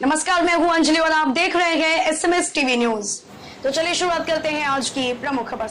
नमस्कार, मैं हूं अंजलि और आप देख रहे हैं SMS टीवी न्यूज। तो चलिए शुरुआत करते हैं आज की प्रमुख खबर।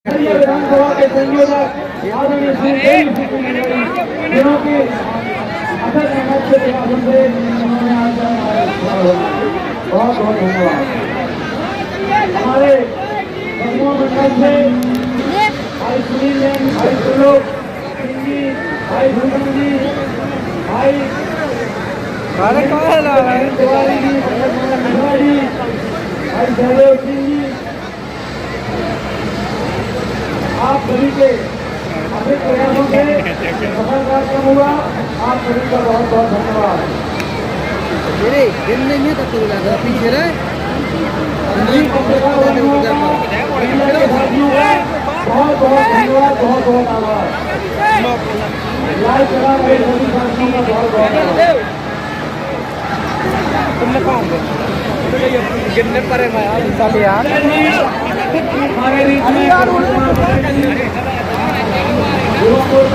विधानसभा के संयोजक आदरणीय श्री जिन्हों की अथक मेहनत के प्रयासों से उन्होंने आज बहुत बहुत धन्यवाद। हमारे समूह मंडल से भाई सुनील जैन, भाई सुलोक सिंह जी, भाई भूषण जी, भाई तिवारी जी, भाई जयदेव सिंह जी, आप सभी के अधिक प्रयासों से सफल कार्यक्रम हुआ। आप सभी का बहुत बहुत धन्यवाद। पीछे रहे बहुत बहुत धन्यवाद, बहुत बहुत आभार। लाइव चला रहे सभी साथियों का बहुत बहुत आभार। तुमने कौन गिरने पर हमारे बीच में बहुत बहुत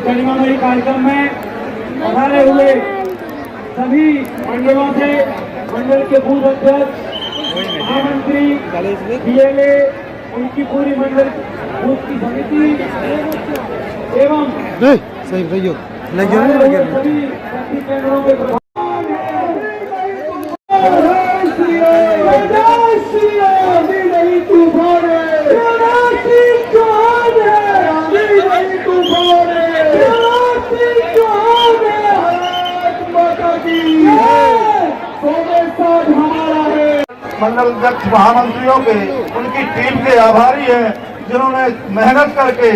कलिमामणि कार्यक्रम में पधारे हुए सभी मंडलों से मंडल के बूथ अध्यक्ष, महामंत्री, DLA, उनकी पूरी मंडल बूथ की समिति एवं सही भैया सभी केंद्रों के मंडल अध्यक्ष महामंत्रियों के, उनकी टीम के आभारी हैं जिन्होंने मेहनत करके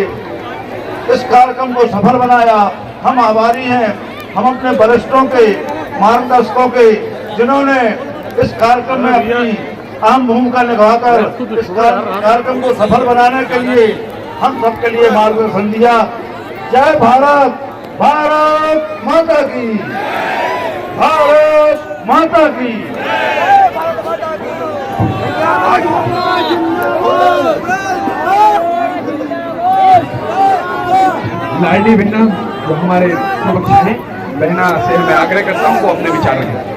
इस कार्यक्रम को सफल बनाया। हम आभारी हैं हम अपने वरिष्ठों के, मार्गदर्शकों के, जिन्होंने इस कार्यक्रम में अपनी अहम भूमिका निभाकर इस कार्यक्रम को सफल बनाने के लिए हम सबके लिए मार्गदर्शन दिया। जय भारत, भारत माता की, भारत माता की। लाडली बहना जो हमारे समक्ष हैं, बहना से मैं आग्रह करता हूं वो अपने विचार रखें।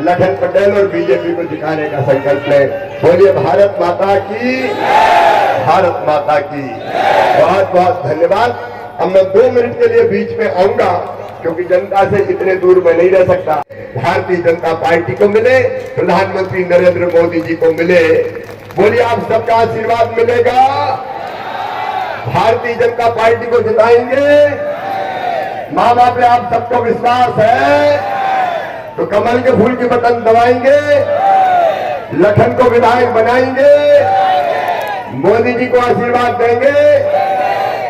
लखन पटेल और बीजेपी को दिखाने का संकल्प ले। बोलिए भारत माता की, भारत माता की। बहुत बहुत धन्यवाद। अब मैं 2 मिनट के लिए बीच में आऊंगा क्योंकि जनता से इतने दूर मैं नहीं रह सकता। भारतीय जनता पार्टी को मिले, प्रधानमंत्री नरेंद्र मोदी जी को मिले। बोलिए आप सबका आशीर्वाद मिलेगा। भारतीय जनता पार्टी को जिताएंगे। माँ बाप पे आप सबको विश्वास है तो कमल के फूल के बटन दबाएंगे, लखन को विधायक बनाएंगे, मोदी जी को आशीर्वाद देंगे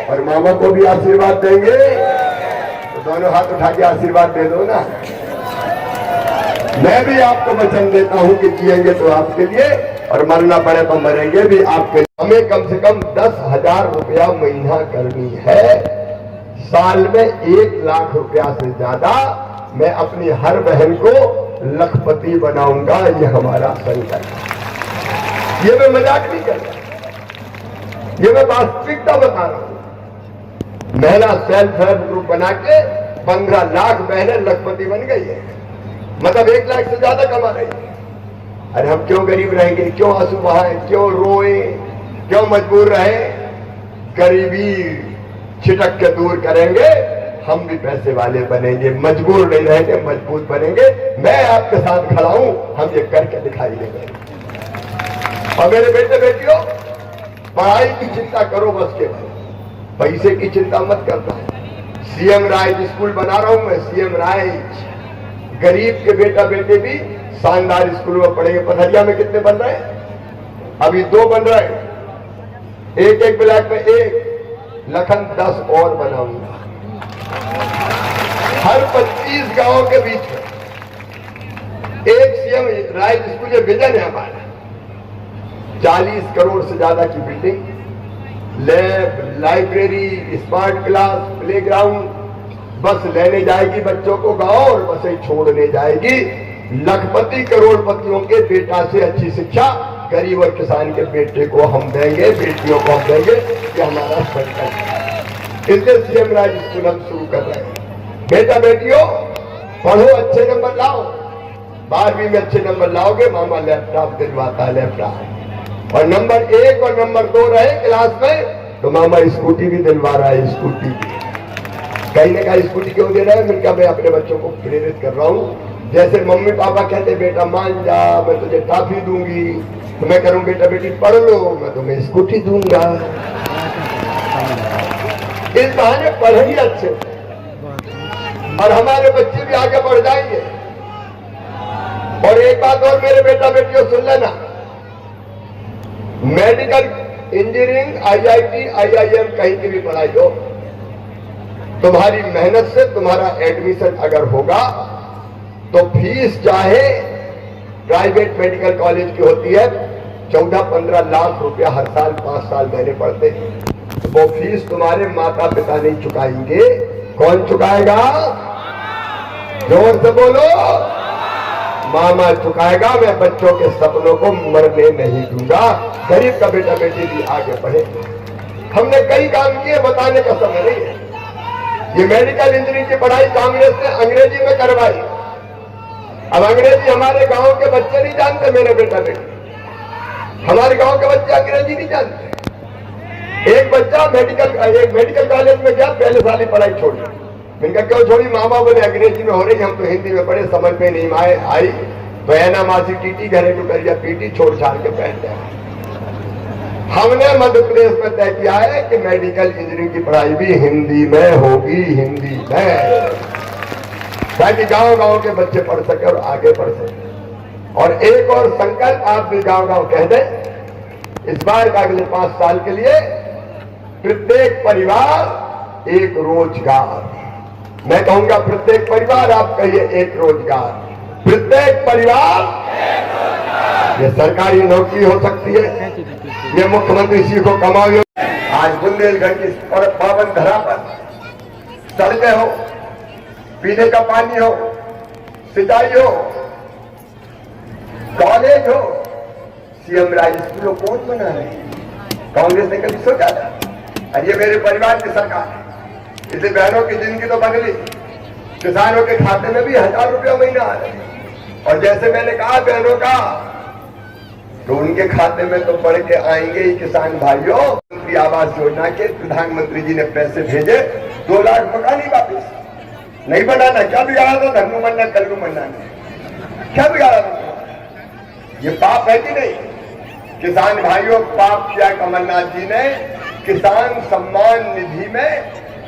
और मामा को भी आशीर्वाद देंगे। तो दोनों हाथ उठा के आशीर्वाद दे दो ना। मैं भी आपको वचन देता हूं कि जिएंगे तो आपके लिए और मरना पड़े तो मरेंगे भी आपके लिए। हमें कम से कम 10,000 रुपया महीना करनी है। साल में 1 लाख रुपया से ज्यादा मैं अपनी हर बहन को लखपति बनाऊंगा। ये हमारा संकल्प है। ये मैं मजाक नहीं कर रहा, ये मैं वास्तविकता बता रहा हूं। महिला सेल्फ हेल्प ग्रुप बना के 15 लाख बहनें लखपति बन गई है। मतलब 1 लाख से ज्यादा कमा रही है। अरे हम क्यों गरीब रहेंगे, क्यों आंसू बहाएं, क्यों रोए, क्यों मजबूर रहे। गरीबी छिटक के दूर करेंगे, हम भी पैसे वाले बनेंगे। मजबूर नहीं रहेंगे, मजबूत बनेंगे। मैं आपके साथ खड़ा हूं, हम ये करके दिखाई देंगे। और मेरे बेटे बेटियों, पढ़ाई की चिंता करो बस केवल, पैसे की चिंता मत करना है। सीएम राइज स्कूल बना रहा हूं मैं, सीएम राइज। गरीब के बेटा बेटे भी शानदार स्कूल में पढ़ेंगे। पथरिया में कितने बन रहे हैं? अभी 2 बन रहे हैं। एक ब्लॉक में 1, लखन 10 और बनाऊंगा। हर 25 गांवों के बीच में एक सीएम राइज स्कूल। ये विजन है हमारा। 40 करोड़ से ज्यादा की building, lab, library, smart class, playground. बस लेने जाएगी बच्चों को गांव और बसें छोड़ने जाएगी। लखपति करोड़पतियों के बेटा से अच्छी शिक्षा गरीब और किसान के बेटे को हम देंगे, बेटियों को हम देंगे। ये हमारा संकल्प है। इसलिए सीएम राइज स्कूल हम शुरू कर रहे हैं। बेटा बेटियों पढ़ो, अच्छे नंबर लाओ। 12वीं में अच्छे नंबर लाओगे, मामा लैपटॉप दिलवाता है, लैपटॉप। और नंबर 1 और नंबर 2 रहे क्लास में तो मामा स्कूटी भी दिलवा रहा है। स्कूटी भी कहीं ना कहीं स्कूटी क्यों दे रहा है? मैंने कहा मैं अपने बच्चों को प्रेरित कर रहा हूँ। जैसे मम्मी पापा कहते बेटा मान जा, मैं तुझे टॉफी दूंगी, तो मैं करूँ बेटा बेटी पढ़ लो, मैं तुम्हें स्कूटी दूंगा। इस बहाने पढ़ेंगे अच्छे और हमारे बच्चे भी आगे बढ़ जाएंगे। और एक बात और मेरे बेटा बेटियों सुन लेना, मेडिकल, इंजीनियरिंग, IIT, IIM कहीं की भी पढ़ाई हो, तुम्हारी मेहनत से तुम्हारा एडमिशन अगर होगा तो फीस चाहे प्राइवेट मेडिकल कॉलेज की होती है 14-15 लाख रुपया हर साल 5 साल देने पड़ते हैं। तो वो फीस तुम्हारे माता पिता नहीं चुकाएंगे। कौन चुकाएगा? जोर से बोलो। मामा चुकाएगा। मैं बच्चों के सपनों को मरने नहीं दूंगा। गरीब का बेटा बेटी भी आगे बढ़े। हमने कई काम किए, बताने का समय नहीं है। ये मेडिकल इंजीनियरिंग की पढ़ाई कांग्रेस ने अंग्रेजी में करवाई। अब अंग्रेजी हमारे गांव के बच्चे नहीं जानते। मेरे बेटा बेटी, हमारे गांव के बच्चे अंग्रेजी नहीं जानते। एक बच्चा एक मेडिकल कॉलेज में गया, पहले साल ही पढ़ाई छोड़ी। मैंने कहा क्यों छोड़ी? मामा बोले अंग्रेजी में हो रही, हम तो हिंदी में पढ़े, समझ में नहीं आई तो ऐना मासी टीटी घरेलू कर दिया, पीटी छोड़ छाड़ के पहन गया। हमने मध्य प्रदेश में तय किया है कि मेडिकल इंजीनियरिंग की पढ़ाई भी हिंदी में होगी, हिंदी में, ताकि गांव-गांव के बच्चे पढ़ सके और आगे बढ़ सके। और एक और संकल्प आप भी गांव-गांव कह दें, इस बार का अगले 5 साल के लिए प्रत्येक परिवार एक रोजगार। मैं कहूंगा प्रत्येक परिवार आपका ये एक रोजगार, प्रत्येक परिवार ये सरकारी नौकरी हो सकती है, ये मुख्यमंत्री श्री को कमाओ। आज बुंदेलखंड की पावन धरा पर सड़कें हो, पीने का पानी हो, सिंचाई हो, कॉलेज हो, सीएम राज स्कूलों कौन बना रहे हैं? कांग्रेस ने कभी सोचा था? और ये मेरे परिवार की सरकार है, इसलिए बहनों की जिंदगी तो बदली। किसानों के खाते में भी 1000 रुपया महीना आ रहे हैं, और जैसे मैंने कहा बहनों का, तो उनके खाते में तो बढ़ के आएंगे ही किसान भाइयों। प्रधानमंत्री आवास योजना के प्रधानमंत्री जी ने पैसे भेजे, 2 लाख मकान ही वापिस नहीं बनाना। क्या बिगाड़ा था? धन्नू मन्ना कल्लू मन्ना ने क्या बिगाड़ा था? ये पाप है कि नहीं? किसान भाइयों, पाप किया कमलनाथ जी ने। किसान सम्मान निधि में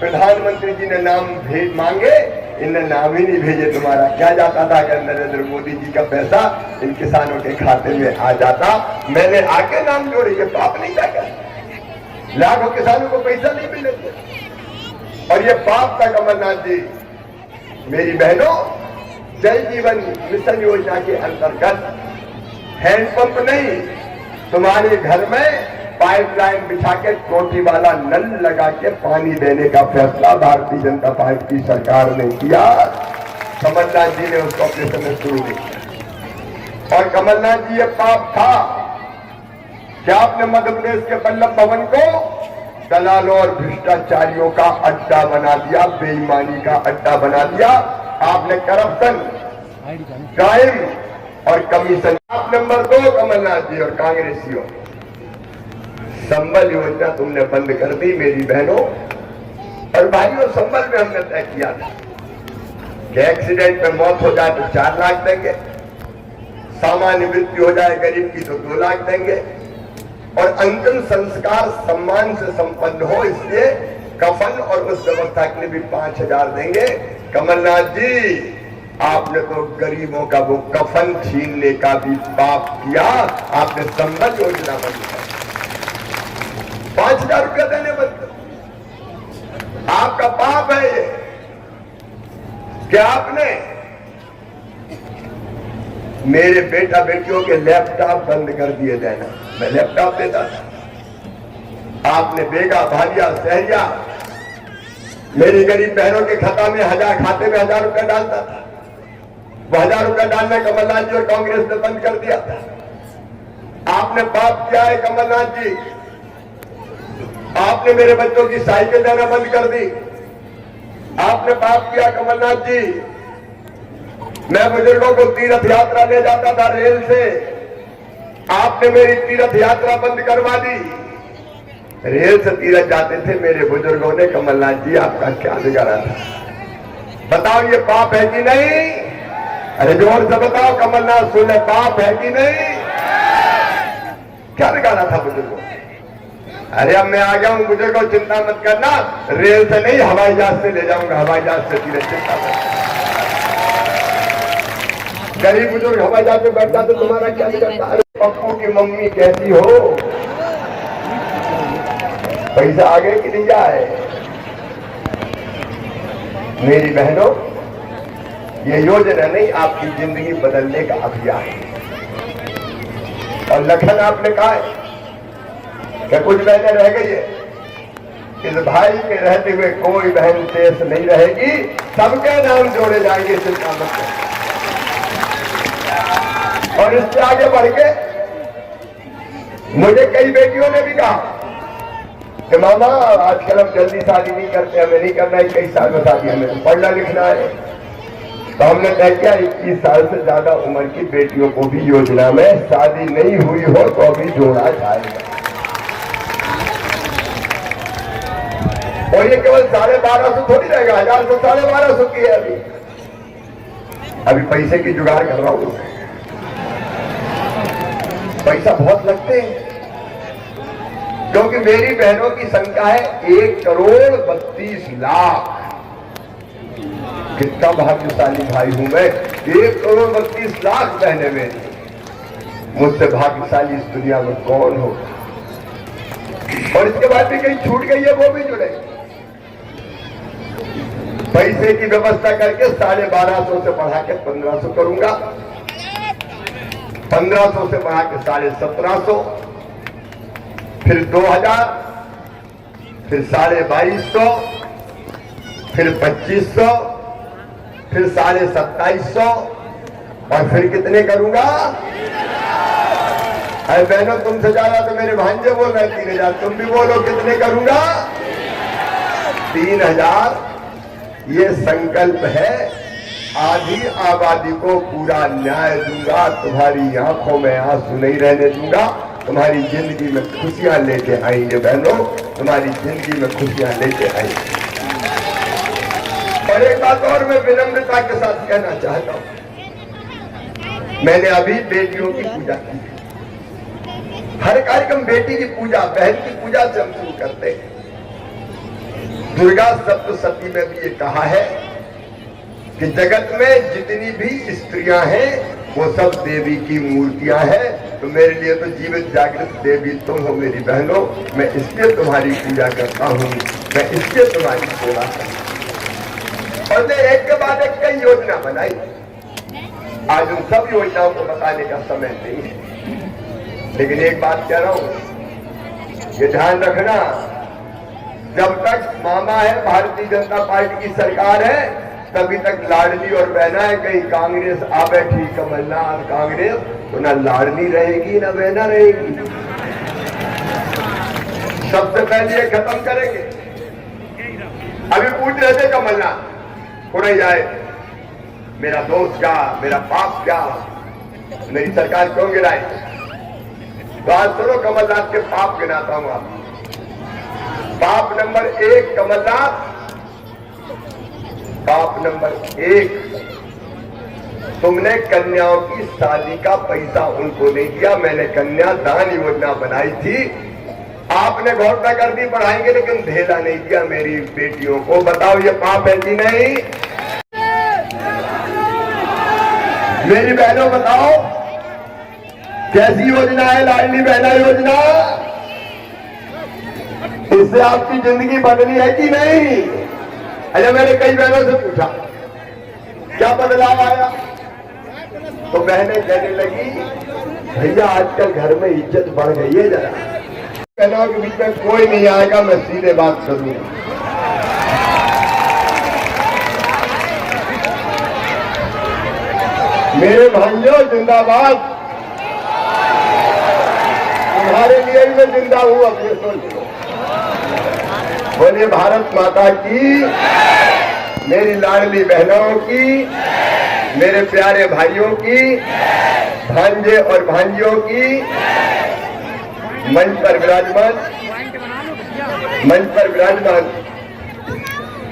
प्रधानमंत्री जी ने नाम भेज मांगे, इनने नाम ही नहीं भेजे। तुम्हारा क्या जाता था अगर नरेंद्र मोदी जी का पैसा इन किसानों के खाते में आ जाता? मैंने आके नाम जोड़े, ये पाप नहीं था क्या? लाखों किसानों को पैसा नहीं मिले थे, और ये पाप था कमलनाथ जी। मेरी बहनों, जल जीवन मिशन योजना के अंतर्गत हैंडपंप नहीं, तुम्हारे घर में पाइपलाइन बिछा के टोटी वाला नल लगा के पानी देने का फैसला भारतीय जनता पार्टी की सरकार ने किया। कमलनाथ जी ने उसको अपने समय शुरू किया। और कमलनाथ जी, ये पाप था क्या आपने मध्य प्रदेश के बल्लभ भवन को दलालों और भ्रष्टाचारियों का अड्डा बना दिया, बेईमानी का अड्डा बना दिया। आपने करप्शन, क्राइम और कमीशन। आप नंबर 2 कमलनाथ जी और कांग्रेसियों, संबल योजना तुमने बंद कर दी मेरी बहनों और भाइयों। संबल में हमने तय किया था कि एक्सीडेंट में मौत हो जाए तो 4 लाख देंगे, सामान्य मृत्यु हो जाए गरीब की तो 2 लाख देंगे, और अंतिम संस्कार सम्मान से संपन्न हो इसलिए कफन और उस व्यवस्था के लिए भी 5000 देंगे। कमलनाथ जी, आपने तो गरीबों का वो कफन छीनने का भी पाप किया। आपने संबल योजना बंद कर, 5000 रुपया देने बंद कर। आपका पाप है ये कि आपने मेरे बेटा बेटियों के लैपटॉप बंद कर दिए देना। मैं लैपटॉप देता था, आपने बेगा भालिया सहरिया मेरी गरीब बहनों के खाते में 1000 रुपया डालता था। वो 1000 रुपया डालना कमलनाथ जी और कांग्रेस ने बंद कर दिया था। आपने पाप किया है कमलनाथ जी, आपने मेरे बच्चों की साइकिल देना बंद कर दी। आपने पाप किया कमलनाथ जी, मैं बुजुर्गों को तीर्थ यात्रा ले जाता था रेल से, आपने मेरी तीर्थ यात्रा बंद करवा दी। रेल से तीर्थ जाते थे मेरे बुजुर्गों ने। कमलनाथ जी, आपका क्या बिगाड़ा था? बताओ, ये पाप है कि नहीं? अरे जोर से बताओ कमलनाथ, सुने, पाप है कि नहीं? क्या बिगाड़ा था बुजुर्गों? अरे अब मैं आ गया हूं बुजुर्गों, चिंता मत करना, रेल से नहीं हवाई जहाज से ले जाऊंगा, हवाई जहाज से तीर्थ। चिंता मत। गरीब बुजुर्ग हवाई जहाज में बैठता तो तुम्हारा क्या बिगड़ता? अरे पप्पू की मम्मी कैसी हो? पैसा आगे कि नहीं जाए? मेरी बहनों, ये योजना नहीं, आपकी जिंदगी बदलने का अभियान है। और लखन आपने कहा है कि कुछ बहनें रह गई है, इस भाई के रहते हुए कोई बहन शेष नहीं रहेगी, सबके नाम जोड़े जाएंगे। चिंता मत करो। और इससे आगे बढ़ के मुझे कई बेटियों ने भी कहा कि मामा आजकल हम जल्दी शादी नहीं करते, हमें नहीं करना है, 21 साल में शादी, हमें पढ़ना लिखना है। तो हमने तय किया 21 साल से ज्यादा उम्र की बेटियों को भी योजना में शादी नहीं हुई हो तो अभी जोड़ा जाएगा। और ये केवल 1250 थोड़ी रहेगा, 1000 से 1250 की है। अभी पैसे की जुगाड़ कर रहा हूं, पैसा बहुत लगते हैं, क्योंकि मेरी बहनों की संख्या है 1,32,00,000। कितना भाग्यशाली भाई हूं मैं, 1,32,00,000 बहनें मेरी। मुझसे भाग्यशाली इस दुनिया में कौन हो? और इसके बाद भी कहीं छूट गई है वो भी जुड़े। पैसे की व्यवस्था करके 1250 से बढ़ा के 1500 करूंगा, 1500 से बढ़ा के 1750, फिर 2000, फिर 2250, फिर 2500, फिर 2750 और फिर कितने करूंगा? अरे बहनों, तुमसे ज्यादा तो मेरे भांजे बोल रहे हैं 3000, तुम भी बोलो कितने करूंगा? 3000। ये संकल्प है। आधी आबादी को पूरा न्याय दूंगा, तुम्हारी आंखों में आंसू नहीं रहने दूंगा, तुम्हारी जिंदगी में खुशियां लेके आएंगे बहनों, तुम्हारी जिंदगी में खुशियां लेके आएंगे। और एक बात और मैं विनम्रता के साथ कहना चाहता हूं, मैंने अभी बेटियों की पूजा की। हर कार्यक्रम बेटी की पूजा, बहन की पूजा से हम शुरू करते हैं। दुर्गा सप्तशती में भी ये कहा है कि जगत में जितनी भी स्त्रियां हैं वो सब देवी की मूर्तियां हैं। तो मेरे लिए तो जीवित जागृत देवी तुम हो मेरी बहनों, मैं इसलिए तुम्हारी पूजा करता हूं, मैं इसलिए तुम्हारी सेवा करता हूं। और मैं एक के बाद एक कई योजना बनाई। आज उन सब योजनाओं को बताने का समय नहीं है, लेकिन एक बात कह रहा हूं, ये ध्यान रखना, जब तक मामा है, भारतीय जनता पार्टी की सरकार है, तभी तक लाडली और बहना है। कहीं कांग्रेस आ बैठी, कमलनाथ कांग्रेस, तो ना लाडली रहेगी ना बहना रहेगी। सबसे पहले ये खत्म करेंगे। अभी पूछ रहे थे कमलनाथ, उड़े जाए मेरा दोस्त क्या, मेरा बाप क्या, मेरी सरकार क्यों गिराए? तो आज सुनो, कमलनाथ के पाप गिनाता हूं आप। पाप नंबर 1 कमलनाथ, पाप नंबर 1, तुमने कन्याओं की शादी का पैसा उनको नहीं दिया। मैंने कन्या दान योजना बनाई थी, आपने घोषणा कर दी बढ़ाएंगे, लेकिन धेला नहीं दिया मेरी बेटियों को। बताओ ये पाप है कि नहीं? मेरी बहनों बताओ, कैसी योजना है लाडली बहना योजना? इससे आपकी जिंदगी बदली है कि नहीं? अच्छा, मैंने कई बहनों से पूछा क्या बदलाव आया, तो बहनें कहने लगी, भैया आजकल घर में इज्जत बढ़ गई है जरा। बहनों के बीच में कोई नहीं आएगा, मैं सीधे बात करूंगा। मेरे भाइयों जिंदाबाद, तुम्हारे लिए भी मैं जिंदा हूं। अब ये सोच लो, बोलिए भारत माता की, मेरी लाडली बहनों की, मेरे प्यारे भाइयों की, भांजे और भांजियों की, मंच पर विराजमान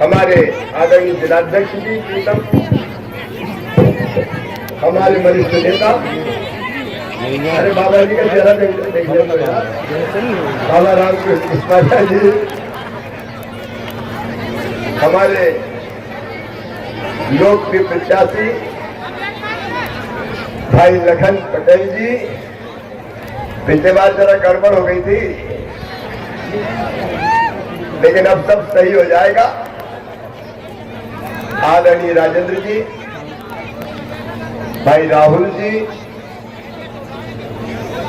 हमारे आदरणीय जिलाध्यक्ष जी, हमारे वरिष्ठ नेता, अरे बाबा जी का चेहरा देख लेना यार, बाबा रामकृष्ण पुष्पाचा जी, हमारे लोकप्रिय प्रत्याशी भाई लखन पटेल जी। पिछले बार जरा गड़बड़ हो गई थी, लेकिन अब सब सही हो जाएगा। आदरणीय राजेंद्र जी, भाई राहुल जी,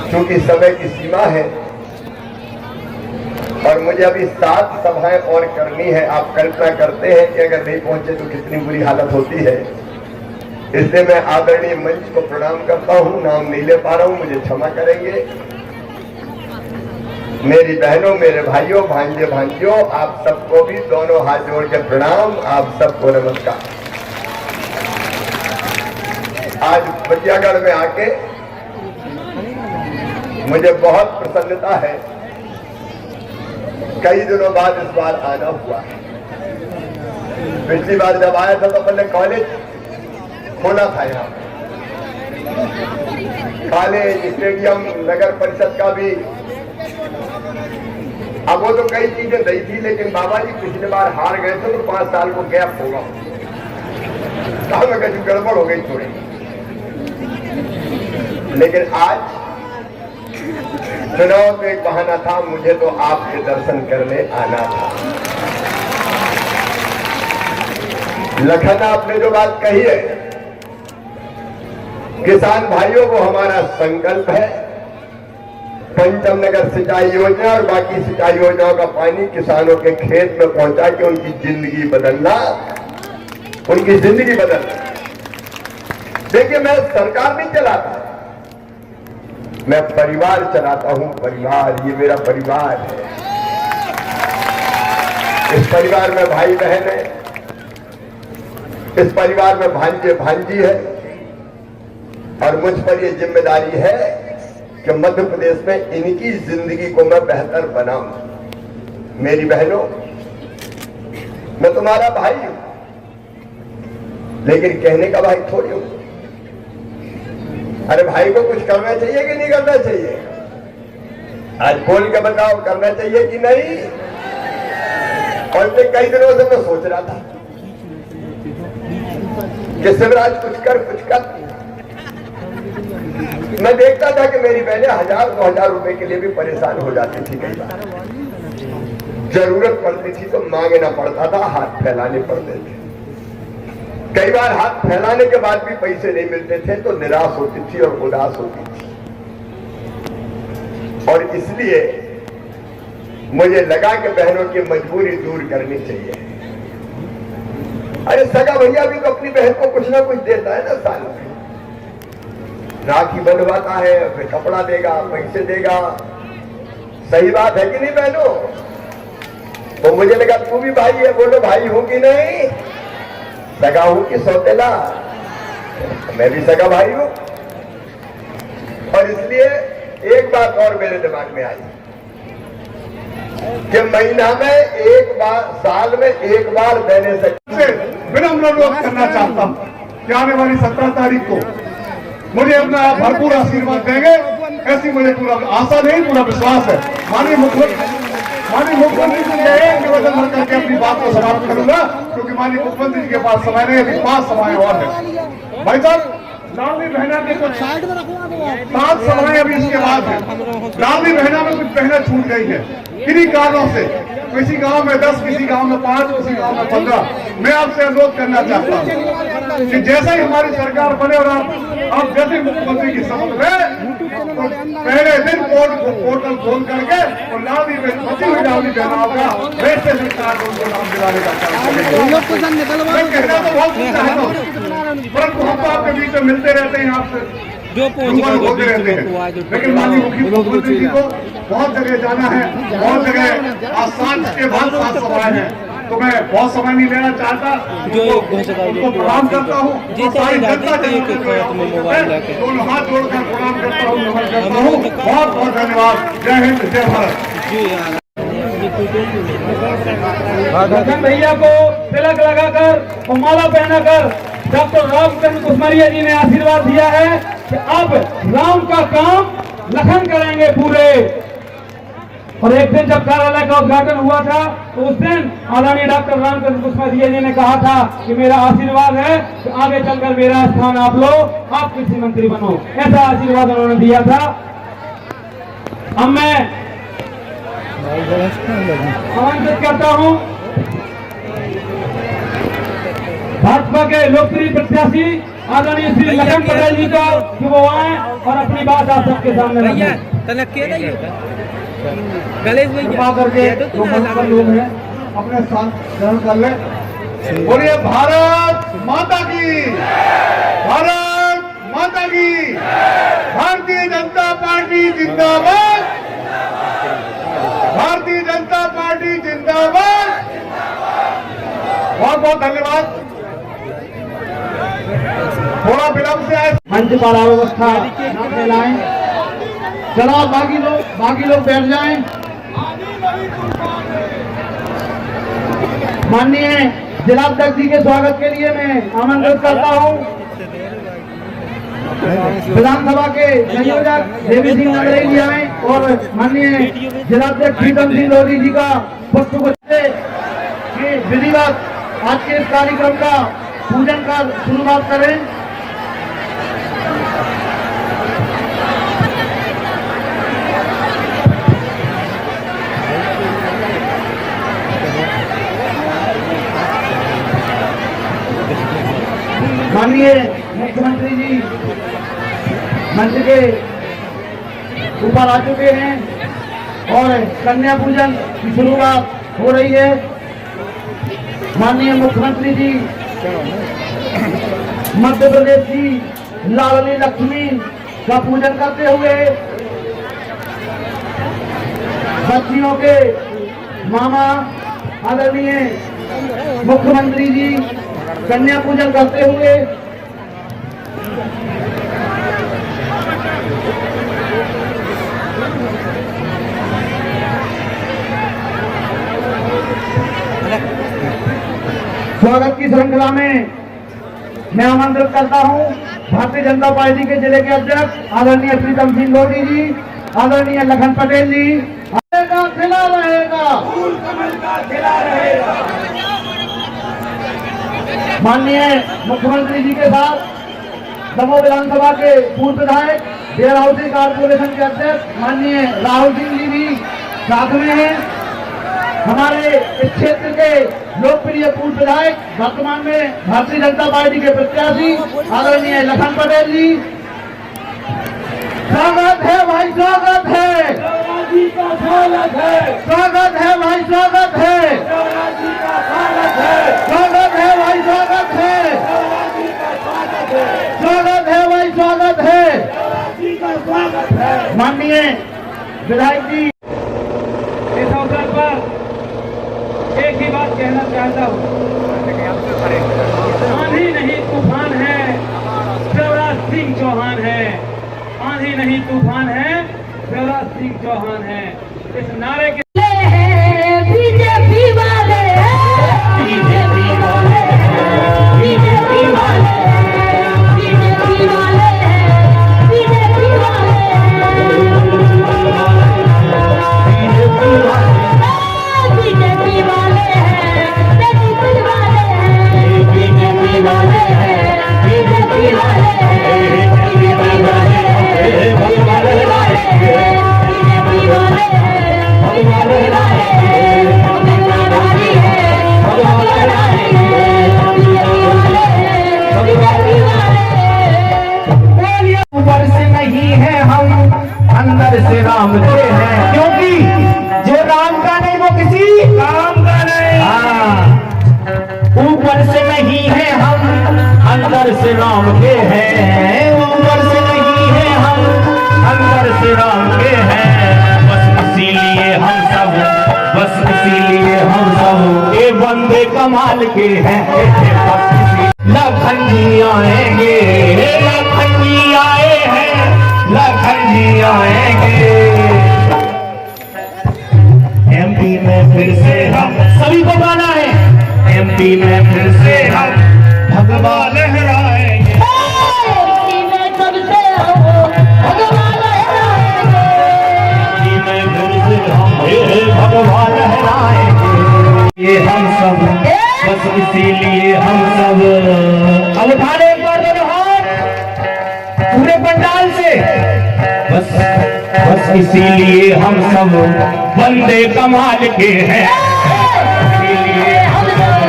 क्योंकि समय की सीमा है और मुझे अभी 7 सभाएं और करनी है। आप कल्पना करते हैं कि अगर नहीं पहुंचे तो कितनी बुरी हालत होती है। इसलिए मैं आदरणीय मंच को प्रणाम करता हूं, नाम नहीं ले पा रहा हूं, मुझे क्षमा करेंगे। मेरी बहनों, मेरे भाइयों, भांजे भांजियों, आप सबको भी दोनों हाथ जोड़ के प्रणाम, आप सबको नमस्कार। आज बटियागढ़ में आके मुझे बहुत प्रसन्नता है। कई दिनों बाद इस बार आना हुआ। पिछली बार जब आया था तो मैंने कॉलेज खोला था यहाँ, कॉलेज, स्टेडियम, नगर परिषद का भी। अब वो तो कई चीजें नहीं थी, लेकिन बाबा जी पिछले बार हार गए थे तो 5 साल को गैप होगा। कहा मैं कहीं गड़बड़ हो गई थोड़ी, लेकिन आज चुनाव तो एक बहाना था, मुझे तो आपके दर्शन करने आना था। लखन आपने जो बात कही है, किसान भाइयों को हमारा संकल्प है पंचम नगर सिंचाई योजना और बाकी सिंचाई योजनाओं का पानी किसानों के खेत में पहुंचा के उनकी जिंदगी बदलना, उनकी जिंदगी बदलना। देखिए, मैं सरकार नहीं चलाता, मैं परिवार चलाता हूं। परिवार, ये मेरा परिवार है। इस परिवार में भाई बहन है, इस परिवार में भांजे भांजी है, और मुझ पर यह जिम्मेदारी है कि मध्य प्रदेश में इनकी जिंदगी को मैं बेहतर बनाऊं। मेरी बहनों, मैं तुम्हारा भाई हूं, लेकिन कहने का भाई थोड़ी हूं। अरे भाई को कुछ करना चाहिए कि नहीं करना चाहिए? आज बोल के बताओ, करना चाहिए कि नहीं? और इतने कई दिनों से मैं सोच रहा था कि शिवराज कुछ कर, कुछ कर। मैं देखता था कि मेरी बहनें 1000-2000 रुपए के लिए भी परेशान हो जाती थी। कई बार जरूरत पड़ती थी तो मांगना पड़ता था, हाथ फैलाने पड़ते थे। कई बार हाथ फैलाने के बाद भी पैसे नहीं मिलते थे तो निराश होती थी और उदास होती थी। और इसलिए मुझे लगा कि बहनों की मजबूरी दूर करनी चाहिए। अरे सगा भैया भी तो अपनी बहन को कुछ ना कुछ देता है ना, साल में राखी बंधवाता है, फिर कपड़ा देगा, पैसे देगा। सही बात है कि नहीं बहनों? तो मुझे लगा तू भी भाई है, बोलो भाई हूं कि नहीं? सगा हूं कि सौतेला? मैं भी सगा भाई हूं। और इसलिए एक बात और मेरे दिमाग में आई कि महीना में एक बार, साल में एक बार देने से विनम्र अनुरोध करना चाहता हूं कि आने वाली 17 तारीख को मुझे अपना भरपूर आशीर्वाद देंगे, ऐसी मुझे पूरा आशा नहीं, पूरा विश्वास है। माननीय मुख्यमंत्री जी से एक निवेदन भर करके अपनी बात को समाप्त करूंगा, क्योंकि माननीय मुख्यमंत्री जी के पास समय नहीं, अभी 5 सभाएं और है। भाई साहब, लाडली बहना के कुछ 7 सभाएं अभी इसके बाद है। लाडली बहना में कुछ बहनें छूट गई है किन्हीं कारणों से। किसी गांव में 10, किसी गांव में 5, किसी गांव में 15। मैं आपसे अनुरोध करना चाहता हूं कि जैसे ही हमारी सरकार बने और आप जैसे मुख्यमंत्री की शपथ में, तो पहले दिन पोर्टल खोल करके और लाडली बची हुई लाडली बहनाओं का रजिस्ट्रेशन कार्ड उनको नाम दिलाने का काम करेंगे। मैं कहना तो बहुत कुछ चाहता हूं, परंतु हम तो आपके बीच में मिलते रहते हैं, आपसे जो होते रहते हैं। लेकिन माननीय मुख्यमंत्री जी को बहुत जगह जाना है, बहुत जगह आज 7 के बाद 7 सभाएं हैं, तो मैं बहुत समय नहीं लेना चाहता। उनको प्रणाम करता हूँ, सारी जनता दोनों हाथ जोड़कर प्रणाम करता हूँ, नमन करता हूँ। बहुत बहुत धन्यवाद। जय हिंद, जय भारत। लखन भैया को तिलक लगाकर और माला पहनाकर डॉक्टर रामचंद्र कुशमरिया जी ने आशीर्वाद दिया है कि अब राम का काम लखन करेंगे पूरे। और एक दिन जब कार्यालय का उद्घाटन हुआ था तो उस दिन आदरणीय डॉक्टर रामचंद्र कुशमरिया जी ने कहा था कि मेरा आशीर्वाद है कि आगे चलकर मेरा स्थान आप लो, आप कृषि मंत्री बनो। ऐसा आशीर्वाद उन्होंने दिया था। अब मैं आमंत्रित करता हूं भाजपा के लोकप्रिय प्रत्याशी आदरणीय श्री लखन पटेल जी को कि वो आए और अपनी बात आप सबके सामने रखें। कृपा करके जो मंच पर लोग हैं अपने स्थान ग्रहण कर ले। बोलिए भारत माता की, भारत माता की, भारतीय जनता पार्टी जिंदाबाद, भारतीय जनता पार्टी जिंदाबाद। बहुत बहुत धन्यवाद। थोड़ा विलंब से आए, मंच पर अव्यवस्था न फैलाएं। चलो बाकी लोग बैठ जाएं। माननीय जिलाध्यक्ष जी के स्वागत के लिए मैं आमंत्रित करता हूं विधानसभा के संयोजक देवी सिंह नगरई जी आए और माननीय जिलाध्यक्ष प्रीतम सिंह लोधी जी का पुष्प विधिवत आज के इस कार्यक्रम का पूजन का शुरुआत करें। माननीय मुख्यमंत्री जी मंच के ऊपर आ चुके हैं और कन्या पूजन की शुरुआत हो रही है। माननीय मुख्यमंत्री जी मध्य प्रदेश की लाडली लक्ष्मी का पूजन करते हुए बच्चियों के मामा आदरणीय मुख्यमंत्री जी कन्या पूजन करते हुए स्वागत की श्रृंखला में मैं आमंत्रित करता हूं भारतीय जनता पार्टी के जिले के अध्यक्ष आदरणीय प्रीतम सिंह लोधी जी, आदरणीय लखन पटेल जी। खिला रहेगा, फूल कमल का खिला रहेगा। माननीय मुख्यमंत्री जी के साथ दमोह विधानसभा के पूर्व विधायक डेयर हाउसिंग कारपोरेशन के अध्यक्ष माननीय राहुल सिंह जी भी साथ में हैं। हमारे इस क्षेत्र के लोकप्रिय पूर्व विधायक वर्तमान में भारतीय जनता पार्टी के प्रत्याशी आदरणीय लखन पटेल जी। स्वागत है भाई, स्वागत है, स्वागत है भाई, स्वागत है, स्वागत है भाई, स्वागत है, स्वागत है भाई, स्वागत है। माननीय विधायक जी, इस अवसर पर एक ही बात कहना चाहता हूँ, आंधी नहीं तूफान है, शिवराज सिंह चौहान है। आंधी नहीं तूफान है, शिवराज सिंह चौहान है। इस नारे के बीजेपी वाले बीजेपी वाले बीजेपी वाले बीजेपी वाले बीजेपी वाले बीजेपी वाले बीजेपी वाले बीजेपी ऊपर से नहीं है हम अंदर से राम के हैं, क्योंकि जो राम का नहीं वो किसी काम का नहीं। ऊपर से नहीं है हम अंदर से राम के हैं, ऊपर से नहीं है हम अंदर से राम के हैं। बस इसीलिए हम सब, बस इसीलिए हम सब ये बंदे कमाल के हैं। लखन जी आएंगे, लखन जी आए हैं, लखन जी आएंगे। एमपी में फिर से हम सभी को गाना है, एमपी में फिर से हम भगवा लहराएंगे। एमपी में सबसे भगवा लहराएंगे, एमपी में फिर से हम भगवा लहराएंगे। ये हम सब, बस इसीलिए हम सब। अब उठाने एक बार दोनों हाथ पूरे पंडाल से। बस इसीलिए हम सब बंदे कमाल के हैं, इसीलिए हम सब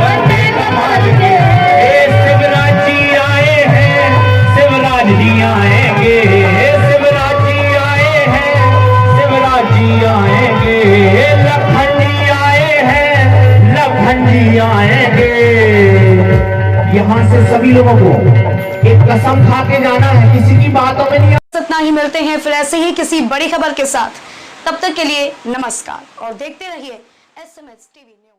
बंदे कमाल के हैं। शिवराज जी आए हैं, शिवराज जी आएंगे, शिवराज जी आए हैं, शिवराज जी आएंगे। लखन जी आए हैं, लखन जी आएंगे। यहाँ से सभी लोगों को एक कसम खा के जाना है, किसी की बातों में नहीं। इतना ही, मिलते हैं फिर ऐसे ही किसी बड़ी खबर के साथ। तब तक के लिए नमस्कार और देखते रहिए SMS टीवी न्यूज।